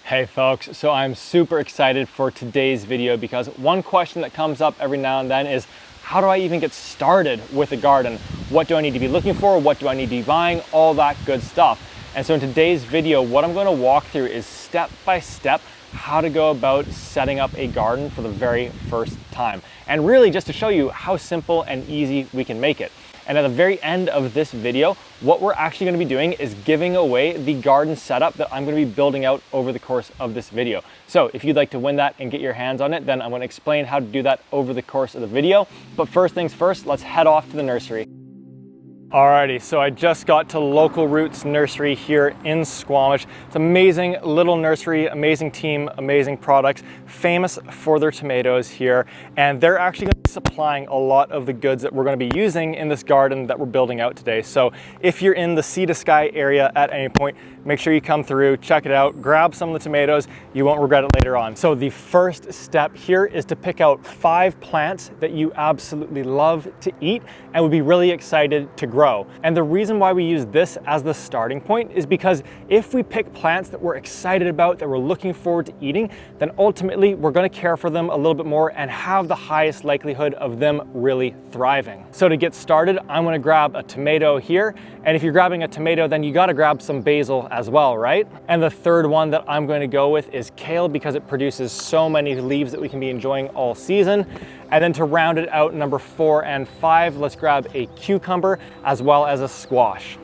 Hey folks, so I'm super excited for today's video because one question that comes up every now and then is, how do I even get started with a garden? What do I need to be looking for? What do I need to be buying? All that good stuff. And so in today's video, what I'm going to walk through is step by step how to go about setting up a garden for the very first time. And really just to show you how simple and easy we can make it. And at the very end of this video, what we're actually going to be doing is giving away the garden setup that I'm going to be building out over the course of this video. So if you'd like to win that and get your hands on it, then I'm going to explain how to do that over the course of the video. But first things first, let's head off to the nursery. Alrighty, so I just got to Local Roots Nursery here in Squamish. It's an amazing little nursery, amazing team, amazing products, famous for their tomatoes here. And they're actually going to be supplying a lot of the goods that we're going to be using in this garden that we're building out today. So if you're in the Sea to Sky area at any point, make sure you come through, check it out, grab some of the tomatoes. You won't regret it later on. So the first step here is to pick out 5 plants that you absolutely love to eat and would be really excited to grow. And the reason why we use this as the starting point is because if we pick plants that we're excited about, that we're looking forward to eating, then ultimately we're going to care for them a little bit more and have the highest likelihood of them really thriving. So to get started, I'm going to grab a tomato here. And if you're grabbing a tomato, then you got to grab some basil as well, right? And the third one that I'm going to go with is kale because it produces so many leaves that we can be enjoying all season. And then to round it out, number 4 and 5, let's grab a cucumber as well as a squash.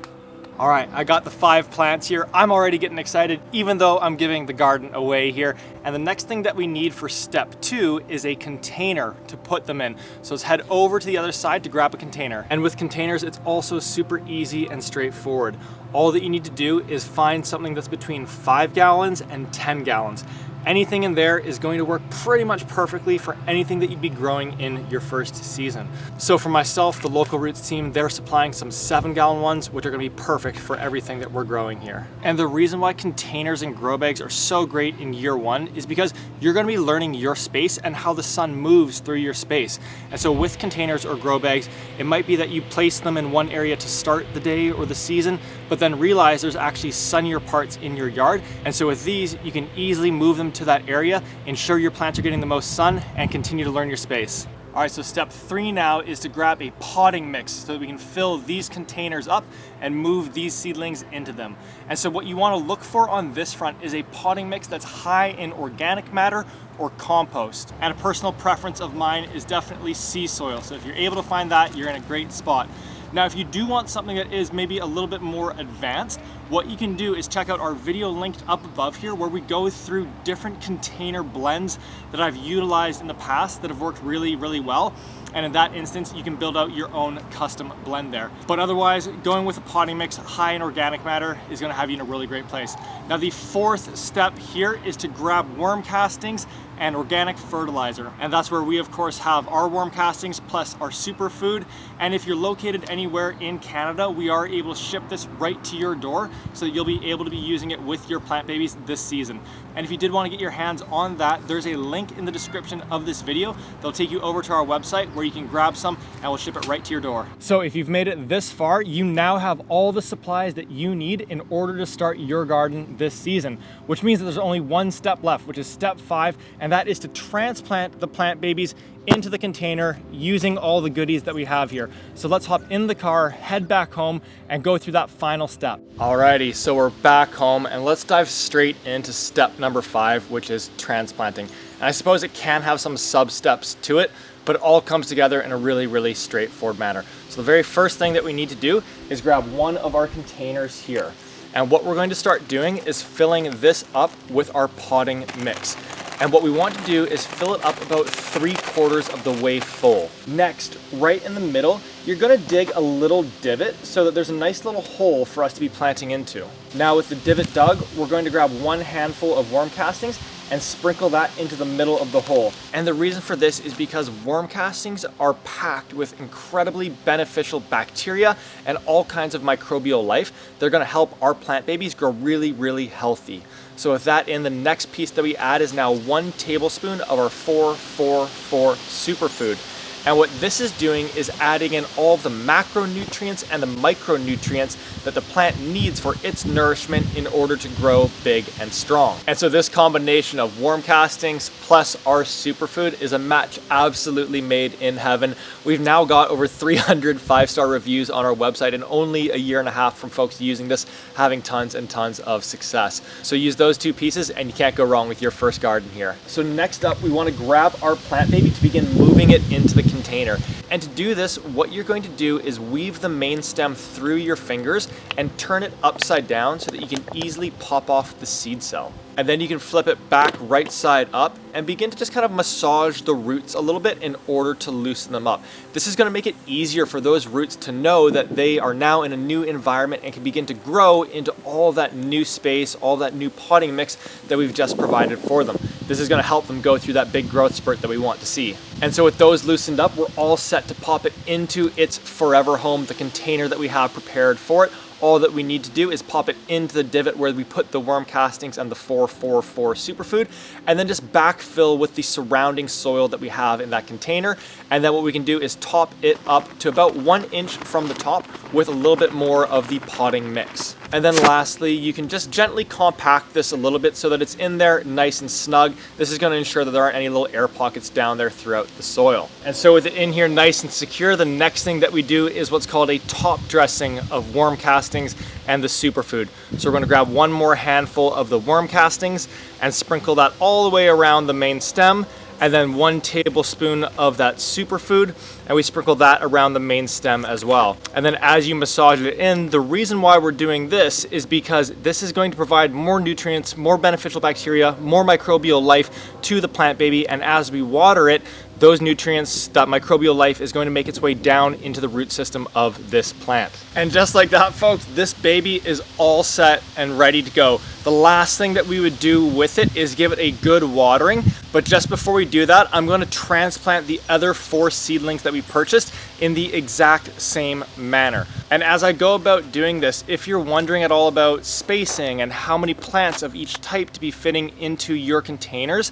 All right, I got the 5 plants here. I'm already getting excited, even though I'm giving the garden away here. And the next thing that we need for step 2 is a container to put them in. So let's head over to the other side to grab a container. And with containers, it's also super easy and straightforward. All that you need to do is find something that's between 5 gallons and 10 gallons. Anything in there is going to work pretty much perfectly for anything that you'd be growing in your first season. So for myself, the Local Roots team, they're supplying some 7-gallon ones, which are going to be perfect for everything that we're growing here. And the reason why containers and grow bags are so great in year 1 is because you're going to be learning your space and how the sun moves through your space. And so with containers or grow bags, it might be that you place them in one area to start the day or the season, but then realize there's actually sunnier parts in your yard. And so with these, you can easily move them to that area, ensure your plants are getting the most sun, and continue to learn your space. All right, so step 3 now is to grab a potting mix so that we can fill these containers up and move these seedlings into them. And so what you want to look for on this front is a potting mix that's high in organic matter or compost. And a personal preference of mine is definitely sea soil. So if you're able to find that, you're in a great spot. Now, if you do want something that is maybe a little bit more advanced, what you can do is check out our video linked up above here where we go through different container blends that I've utilized in the past that have worked really, really well. And in that instance, you can build out your own custom blend there. But otherwise, going with a potting mix high in organic matter is gonna have you in a really great place. Now, the 4th step here is to grab worm castings and organic fertilizer. And that's where we, of course, have our worm castings plus our Superfood. And if you're located anywhere in Canada, we are able to ship this right to your door so that you'll be able to be using it with your plant babies this season. And if you did want to get your hands on that, there's a link in the description of this video. They'll take you over to our website where you can grab some and we'll ship it right to your door. So if you've made it this far, you now have all the supplies that you need in order to start your garden this season, which means that there's only one step left, which is step 5, and that is to transplant the plant babies into the container using all the goodies that we have here. So let's hop in the car, head back home, and go through that final step. Alrighty, so we're back home and let's dive straight into step number 5, which is transplanting. And I suppose it can have some sub-steps to it, but it all comes together in a really, really straightforward manner. So the very first thing that we need to do is grab one of our containers here. And what we're going to start doing is filling this up with our potting mix. And what we want to do is fill it up about 3/4 of the way full. Next, right in the middle, you're gonna dig a little divot so that there's a nice little hole for us to be planting into. Now with the divot dug, we're going to grab 1 handful of worm castings and sprinkle that into the middle of the hole. And the reason for this is because worm castings are packed with incredibly beneficial bacteria and all kinds of microbial life. They're gonna help our plant babies grow really, really healthy. So with that in, the next piece that we add is now 1 tablespoon of our 4-4-4 Superfood. And what this is doing is adding in all of the macronutrients and the micronutrients that the plant needs for its nourishment in order to grow big and strong. And so this combination of worm castings plus our superfood is a match absolutely made in heaven. We've now got over 300 5-star reviews on our website in only a year and a half from folks using this, having tons and tons of success. So use those two pieces and you can't go wrong with your first garden here. So next up, we want to grab our plant baby to begin moving it into the container. And to do this, what you're going to do is weave the main stem through your fingers and turn it upside down so that you can easily pop off the seed cell. And then you can flip it back right side up and begin to just kind of massage the roots a little bit in order to loosen them up. This is going to make it easier for those roots to know that they are now in a new environment and can begin to grow into all that new space, all that new potting mix that we've just provided for them. This is going to help them go through that big growth spurt that we want to see. And so with those loosened up, we're all set to pop it into its forever home, the container that we have prepared for it. All that we need to do is pop it into the divot where we put the worm castings and the 444 superfood, and then just backfill with the surrounding soil that we have in that container. And then what we can do is top it up to about 1 inch from the top with a little bit more of the potting mix. And then lastly, you can just gently compact this a little bit so that it's in there nice and snug. This is going to ensure that there aren't any little air pockets down there throughout the soil. And so with it in here nice and secure, the next thing that we do is what's called a top dressing of worm castings and the superfood. So we're going to grab one more handful of the worm castings and sprinkle that all the way around the main stem, and then 1 tablespoon of that superfood, and we sprinkle that around the main stem as well. And then as you massage it in, the reason why we're doing this is because this is going to provide more nutrients, more beneficial bacteria, more microbial life to the plant baby, and as we water it, those nutrients, that microbial life is going to make its way down into the root system of this plant. And just like that, folks, this baby is all set and ready to go. The last thing that we would do with it is give it a good watering. But just before we do that, I'm going to transplant the other 4 seedlings that we purchased in the exact same manner. And as I go about doing this, if you're wondering at all about spacing and how many plants of each type to be fitting into your containers,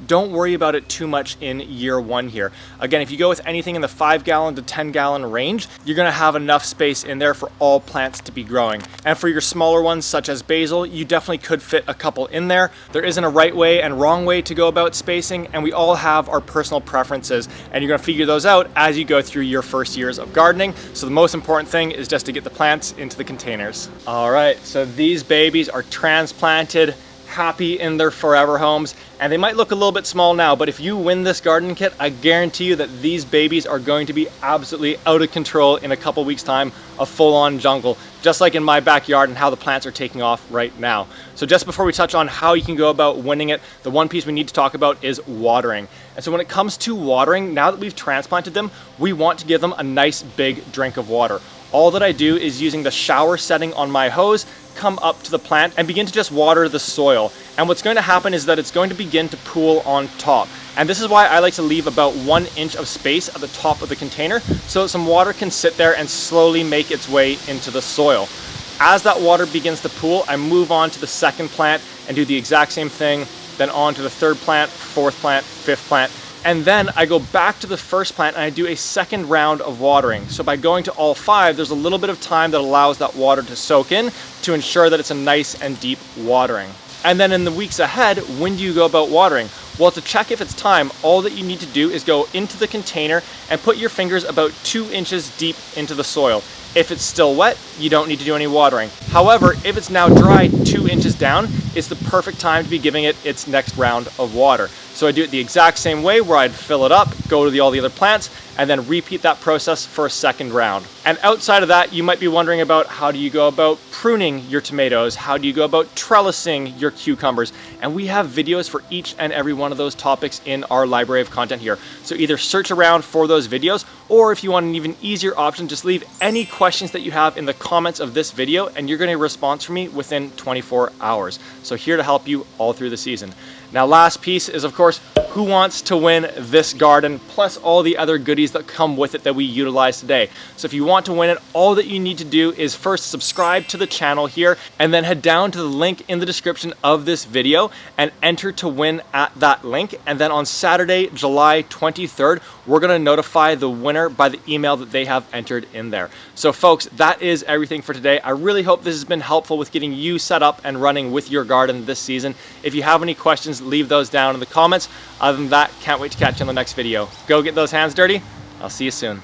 don't worry about it too much in year 1 here. Again, if you go with anything in the 5-gallon to 10-gallon range, you're going to have enough space in there for all plants to be growing. And for your smaller ones, such as basil, you definitely could fit a couple in there. There isn't a right way and wrong way to go about spacing, and we all have our personal preferences, and you're going to figure those out as you go through your first years of gardening. So the most important thing is just to get the plants into the containers. All right, so these babies are transplanted, happy in their forever homes, and they might look a little bit small now, but if you win this garden kit, I guarantee you that these babies are going to be absolutely out of control in a couple weeks time, a full-on jungle, just like in my backyard and how the plants are taking off right now. So just before we touch on how you can go about winning it, the one piece we need to talk about is watering. And so when it comes to watering, now that we've transplanted them, we want to give them a nice big drink of water. All that I do is using the shower setting on my hose, come up to the plant and begin to just water the soil. And what's going to happen is that it's going to begin to pool on top. And this is why I like to leave about 1 inch of space at the top of the container so that some water can sit there and slowly make its way into the soil. As that water begins to pool, I move on to the second plant and do the exact same thing, then on to the third plant, fourth plant, fifth plant. And then I go back to the first plant and I do a second round of watering. So by going to all 5, there's a little bit of time that allows that water to soak in to ensure that it's a nice and deep watering. And then in the weeks ahead, when do you go about watering? Well, to check if it's time, all that you need to do is go into the container and put your fingers about 2 inches deep into the soil. If it's still wet, you don't need to do any watering. However, if it's now dry 2 inches down, it's the perfect time to be giving it its next round of water. So I do it the exact same way where I'd fill it up, go to all the other plants, and then repeat that process for a second round. And outside of that, you might be wondering about how do you go about pruning your tomatoes? How do you go about trellising your cucumbers? And we have videos for each and every one of those topics in our library of content here. So either search around for those videos, or if you want an even easier option, just leave any questions that you have in the comments of this video and you're getting a response from me within 24 hours. So here to help you all through the season. Now, last piece is, of course, who wants to win this garden, plus all the other goodies that come with it that we utilize today. So if you want to win it, all that you need to do is first subscribe to the channel here, and then head down to the link in the description of this video and enter to win at that link. And then on Saturday, July 23rd, we're gonna notify the winner by the email that they have entered in there. So folks, that is everything for today. I really hope this has been helpful with getting you set up and running with your garden this season. If you have any questions, leave those down in the comments. Other than that, can't wait to catch you on the next video. Go get those hands dirty. I'll see you soon.